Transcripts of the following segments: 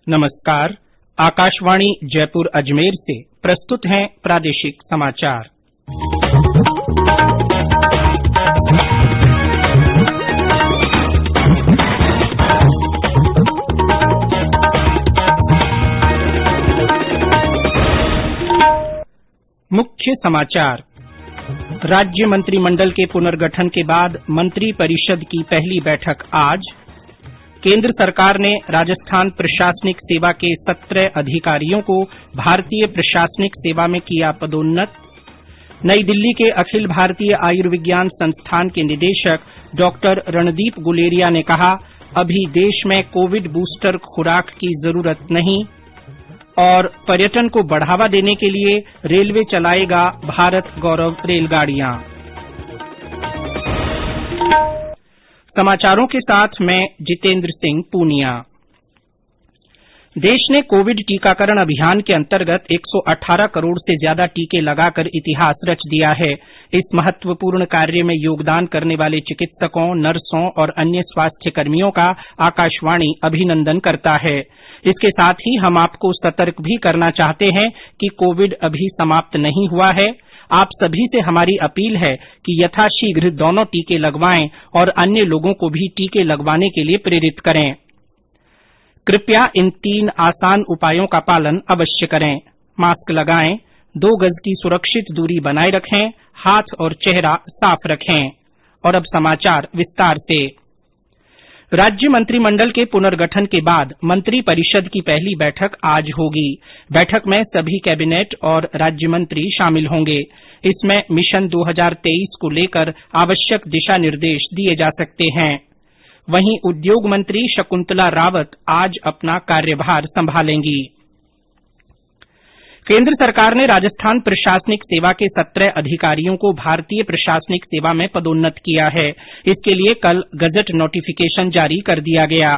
नमस्कार। आकाशवाणी जयपुर अजमेर से प्रस्तुत हैं प्रादेशिक समाचार। मुख्य समाचार। राज्य मंत्रिमंडल के पुनर्गठन के बाद मंत्री परिषद की पहली बैठक आज। केंद्र सरकार ने राजस्थान प्रशासनिक सेवा के 17 अधिकारियों को भारतीय प्रशासनिक सेवा में किया पदोन्नत। नई दिल्ली के अखिल भारतीय आयुर्विज्ञान संस्थान के निदेशक डॉक्टर रणदीप गुलेरिया ने कहा, अभी देश में कोविड बूस्टर खुराक की जरूरत नहीं। और पर्यटन को बढ़ावा देने के लिए रेलवे चलाएगा भारत गौरव रेलगाड़ियां। समाचारों के साथ मैं जितेंद्र सिंह पूनिया। देश ने कोविड टीकाकरण अभियान के अंतर्गत 118 करोड़ से ज्यादा टीके लगाकर इतिहास रच दिया है। इस महत्वपूर्ण कार्य में योगदान करने वाले चिकित्सकों, नर्सों और अन्य स्वास्थ्य कर्मियों का आकाशवाणी अभिनंदन करता है। इसके साथ ही हम आपको सतर्क भी करना चाहते हैं कि कोविड अभी समाप्त नहीं हुआ है। आप सभी से हमारी अपील है कि यथाशीघ्र दोनों टीके लगवाएं और अन्य लोगों को भी टीके लगवाने के लिए प्रेरित करें। कृपया इन 3 आसान उपायों का पालन अवश्य करें। मास्क लगाएं, 2 गज की सुरक्षित दूरी बनाए रखें, हाथ और चेहरा साफ रखें। और अब समाचार विस्तार से। राज्य मंत्रिमंडल के पुनर्गठन के बाद मंत्री परिषद की पहली बैठक आज होगी। बैठक में सभी कैबिनेट और राज्य मंत्री शामिल होंगे। इसमें मिशन 2023 को लेकर आवश्यक दिशा निर्देश दिए जा सकते हैं। वहीं उद्योग मंत्री शकुंतला रावत आज अपना कार्यभार संभालेंगी। केंद्र सरकार ने राजस्थान प्रशासनिक सेवा के 17 अधिकारियों को भारतीय प्रशासनिक सेवा में पदोन्नत किया है। इसके लिए कल गजट नोटिफिकेशन जारी कर दिया गया।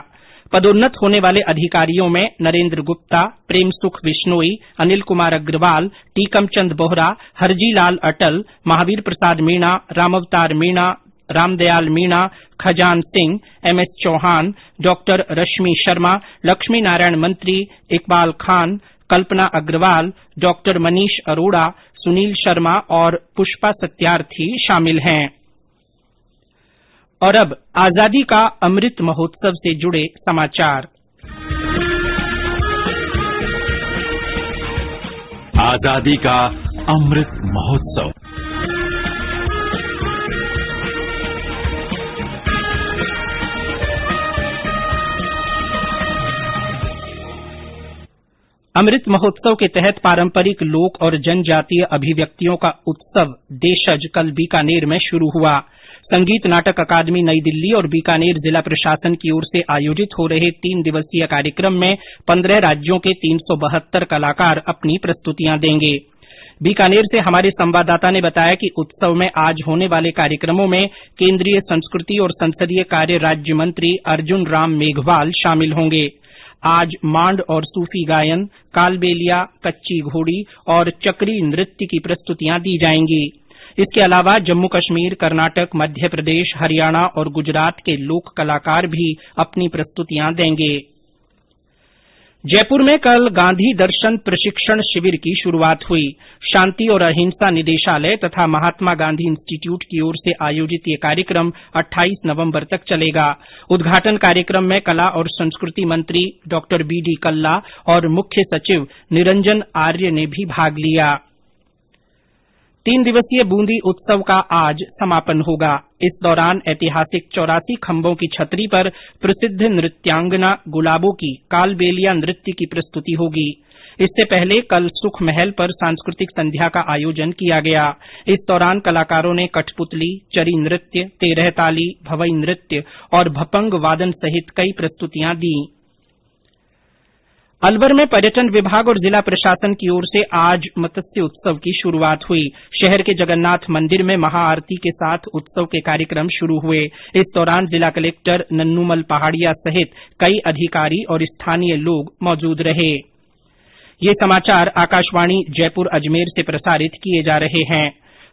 पदोन्नत होने वाले अधिकारियों में नरेंद्र गुप्ता, प्रेमसुख बिश्नोई, अनिल कुमार अग्रवाल, टीकमचंद बोहरा, हरजीलाल अटल, महावीर प्रसाद मीणा, रामअवतार मीणा, रामदयाल मीणा, खजान सिंह, एमएस चौहान, डॉक्टर रश्मि शर्मा, लक्ष्मी नारायण मंत्री, इकबाल खान, कल्पना अग्रवाल, डॉक्टर मनीष अरोड़ा, सुनील शर्मा और पुष्पा सत्यार्थी शामिल हैं। और अब आजादी का अमृत महोत्सव से जुड़े समाचार। आजादी का अमृत महोत्सव। अमृत महोत्सव के तहत पारंपरिक लोक और जनजातीय अभिव्यक्तियों का उत्सव देशज कल बीकानेर में शुरू हुआ। संगीत नाटक अकादमी नई दिल्ली और बीकानेर जिला प्रशासन की ओर से आयोजित हो रहे 3 दिवसीय कार्यक्रम में 15 राज्यों के 372 कलाकार अपनी प्रस्तुतियां देंगे। बीकानेर से हमारे संवाददाता ने बताया कि उत्सव में आज होने वाले कार्यक्रमों में केंद्रीय संस्कृति और संसदीय कार्य राज्य मंत्री अर्जुन राम मेघवाल शामिल होंगे। आज मांड और सूफी गायन, कालबेलिया, कच्ची घोड़ी और चक्री नृत्य की प्रस्तुतियां दी जाएंगी। इसके अलावा जम्मू कश्मीर, कर्नाटक, मध्य प्रदेश, हरियाणा और गुजरात के लोक कलाकार भी अपनी प्रस्तुतियां देंगे। जयपुर में कल गांधी दर्शन प्रशिक्षण शिविर की शुरूआत हुई। शांति और अहिंसा निदेशालय तथा महात्मा गांधी इंस्टीट्यूट की ओर से आयोजित ये कार्यक्रम 28 नवंबर तक चलेगा। उद्घाटन कार्यक्रम में कला और संस्कृति मंत्री डॉ बीडी कल्ला और मुख्य सचिव निरंजन आर्य ने भी भाग लिया। 3 दिवसीय बूंदी उत्सव का आज समापन होगा। इस दौरान ऐतिहासिक 84 खंभों की छतरी पर प्रसिद्ध नृत्यांगना गुलाबों की कालबेलिया नृत्य की प्रस्तुति होगी। इससे पहले कल सुख महल पर सांस्कृतिक संध्या का आयोजन किया गया। इस दौरान कलाकारों ने कठपुतली, चरी नृत्य, तेरहताली, भवई नृत्य और भपंग वादन सहित कई प्रस्तुतियां दी। अलवर में पर्यटन विभाग और जिला प्रशासन की ओर से आज मत्स्य उत्सव की शुरूआत हुई। शहर के जगन्नाथ मंदिर में महाआरती के साथ उत्सव के कार्यक्रम शुरू हुए। इस दौरान जिला कलेक्टर नन्नूमल पहाड़िया सहित कई अधिकारी और स्थानीय लोग मौजूद रहे। ये समाचार आकाशवाणी जयपुर अजमेर से प्रसारित किए जा रहे हैं।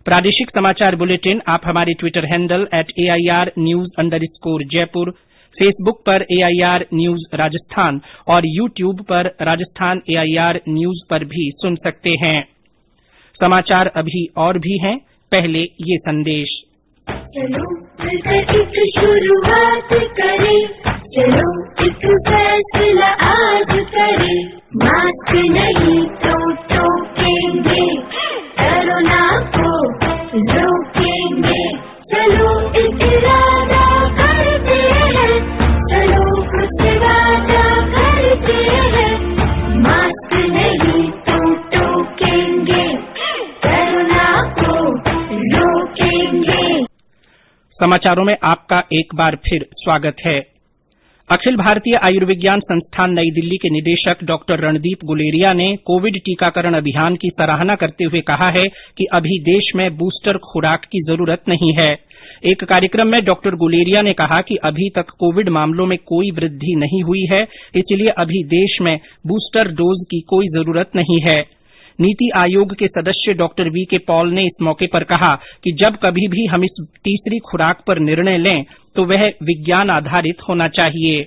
प्रादेशिक समाचार बुलेटिन आप हमारे Twitter handle @AIR News_Jaipur, Facebook पर AIR न्यूज राजस्थान और यूट्यूब पर राजस्थान AIR न्यूज पर भी सुन सकते हैं। समाचार अभी और भी हैं, पहले ये संदेश। चलो मिलकर एक शुरुआत करें, चलो एक फैसला आज करें, मास्क नहीं तो टोकेंगे, कोरोना को रोकेंगे, चलो एक इरादा करते हैं, चलो कुछ वादा करते हैं, मास्क नहीं तो टोकेंगे, कोरोना को रोकेंगे। समाचारों में आपका एक बार फिर स्वागत है। अखिल भारतीय आयुर्विज्ञान संस्थान नई दिल्ली के निदेशक डॉ रणदीप गुलेरिया ने कोविड टीकाकरण अभियान की सराहना करते हुए कहा है कि अभी देश में बूस्टर खुराक की जरूरत नहीं है। एक कार्यक्रम में डॉ गुलेरिया ने कहा कि अभी तक कोविड मामलों में कोई वृद्धि नहीं हुई है, इसलिए अभी देश में बूस्टर डोज की कोई जरूरत नहीं है। नीति आयोग के सदस्य डॉ वी.के. पॉल ने इस मौके पर कहा कि जब कभी भी हम इस तीसरी खुराक पर निर्णय लें तो वह विज्ञान आधारित होना चाहिए।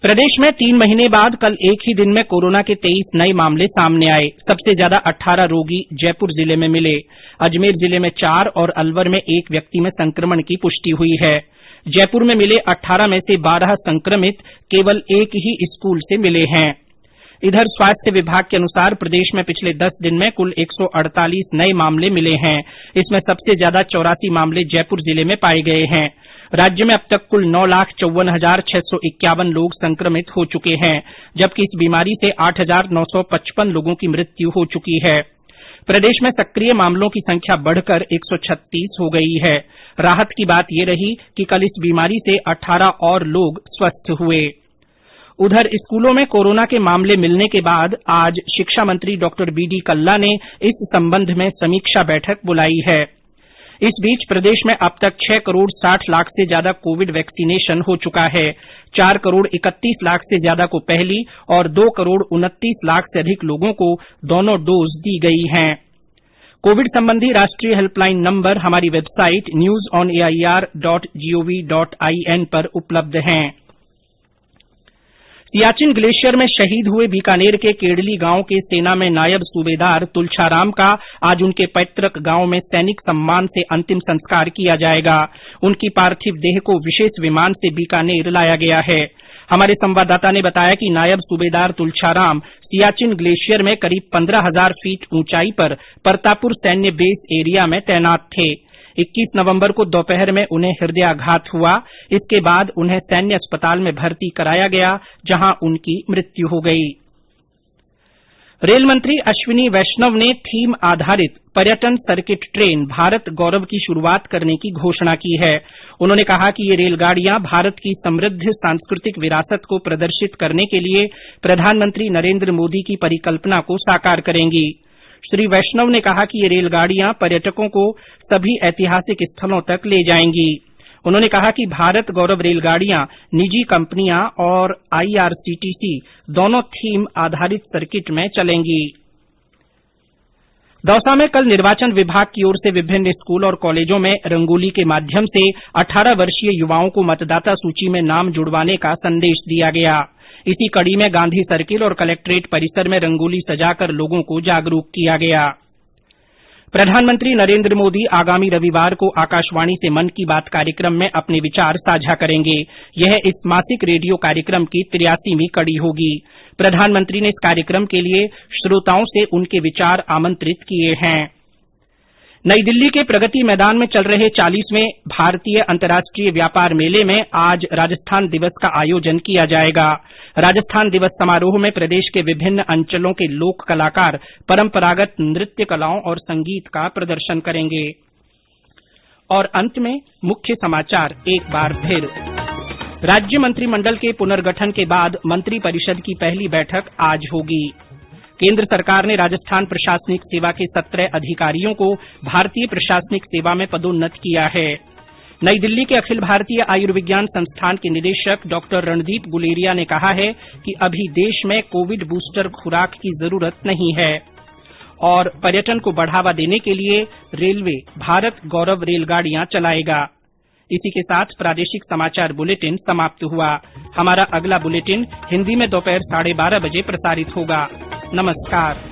प्रदेश में 3 महीने बाद कल एक ही दिन में कोरोना के 23 नए मामले सामने आए। सबसे ज्यादा 18 रोगी जयपुर जिले में मिले। अजमेर जिले में 4 और अलवर में 1 व्यक्ति में संक्रमण की पुष्टि हुई है। जयपुर में मिले 18 में से 12 संक्रमित केवल एक ही स्कूल से मिले हैं। इधर स्वास्थ्य विभाग के अनुसार प्रदेश में पिछले 10 दिन में कुल 148 नए मामले मिले हैं। इसमें सबसे ज्यादा 84 मामले जयपुर जिले में पाए गए हैं। राज्य में अब तक कुल 9,54,651 लोग संक्रमित हो चुके हैं, जबकि इस बीमारी से 8,955 लोगों की मृत्यु हो चुकी है। प्रदेश में सक्रिय मामलों की संख्या बढ़कर 136 हो गई है। राहत की बात ये रही कि कल इस बीमारी से 18 और लोग स्वस्थ हुए। उधर स्कूलों में कोरोना के मामले मिलने के बाद आज शिक्षा मंत्री डॉ बी.डी. कल्ला ने इस संबंध में समीक्षा बैठक बुलाई है। इस बीच प्रदेश में अब तक 6 करोड़ 60 लाख से ज्यादा कोविड वैक्सीनेशन हो चुका है। 4 करोड़ 31 लाख से ज्यादा को पहली और 2 करोड़ 29 लाख से अधिक लोगों को दोनों डोज दी गई हैं। कोविड संबंधी राष्ट्रीय हेल्पलाइन नंबर हमारी वेबसाइट newsonair.gov.in पर उपलब्ध हैं। सियाचिन ग्लेशियर में शहीद हुए बीकानेर के केडली गांव के सेना में नायब सूबेदार तुलछाराम का आज उनके पैतृक गांव में सैनिक सम्मान से अंतिम संस्कार किया जाएगा। उनकी पार्थिव देह को विशेष विमान से बीकानेर लाया गया है। हमारे संवाददाता ने बताया कि नायब सूबेदार तुलछाराम सियाचिन ग्लेशियर में करीब 15,000 फीट ऊंचाई पर परतापुर सैन्य बेस एरिया में तैनात थे। 21 नवंबर को दोपहर में उन्हें हृदयाघात हुआ। इसके बाद उन्हें सैन्य अस्पताल में भर्ती कराया गया, जहां उनकी मृत्यु हो गई। रेल मंत्री अश्विनी वैष्णव ने थीम आधारित पर्यटन सर्किट ट्रेन भारत गौरव की शुरूआत करने की घोषणा की है। उन्होंने कहा कि ये रेलगाड़ियां भारत की समृद्ध सांस्कृतिक विरासत को प्रदर्शित करने के लिए प्रधानमंत्री नरेंद्र मोदी की परिकल्पना को साकार करेंगी। श्री वैष्णव ने कहा कि ये रेलगाड़ियां पर्यटकों को सभी ऐतिहासिक स्थलों तक ले जाएंगी। उन्होंने कहा कि भारत गौरव रेलगाड़ियां निजी कंपनियां और IRCTC दोनों थीम आधारित सर्किट में चलेंगी। दौसा में कल निर्वाचन विभाग की ओर से विभिन्न स्कूल और कॉलेजों में रंगोली के माध्यम से 18 वर्षीय युवाओं को मतदाता सूची में नाम जुड़वाने का संदेश दिया गया। इसी कड़ी में गांधी सर्किल और कलेक्ट्रेट परिसर में रंगोली सजाकर लोगों को जागरूक किया गया। प्रधानमंत्री नरेंद्र मोदी आगामी रविवार को आकाशवाणी से मन की बात कार्यक्रम में अपने विचार साझा करेंगे। यह इस मासिक रेडियो कार्यक्रम की 83वीं कड़ी होगी। प्रधानमंत्री ने इस कार्यक्रम के लिए श्रोताओं से उनके विचार आमंत्रित किए हैं। नई दिल्ली के प्रगति मैदान में चल रहे 40वें भारतीय अंतर्राष्ट्रीय व्यापार मेले में आज राजस्थान दिवस का आयोजन किया जाएगा। राजस्थान दिवस समारोह में प्रदेश के विभिन्न अंचलों के लोक कलाकार परंपरागत नृत्य कलाओं और संगीत का प्रदर्शन करेंगे। और अंत में मुख्य समाचार एक बार फिर। राज्य मंत्रिमंडल के पुनर्गठन के बाद मंत्रिपरिषद की पहली बैठक आज होगी। केंद्र सरकार ने राजस्थान प्रशासनिक सेवा के 17 अधिकारियों को भारतीय प्रशासनिक सेवा में पदोन्नत किया है। नई दिल्ली के अखिल भारतीय आयुर्विज्ञान संस्थान के निदेशक डॉ रणदीप गुलेरिया ने कहा है कि अभी देश में कोविड बूस्टर खुराक की जरूरत नहीं है। और पर्यटन को बढ़ावा देने के लिए रेलवे भारत गौरव रेलगाड़ियां चलाएगा। इसी के साथ प्रादेशिक समाचार बुलेटिन समाप्त हुआ। हमारा अगला बुलेटिन हिन्दी में दोपहर 12:30 बजे प्रसारित होगा। नमस्कार।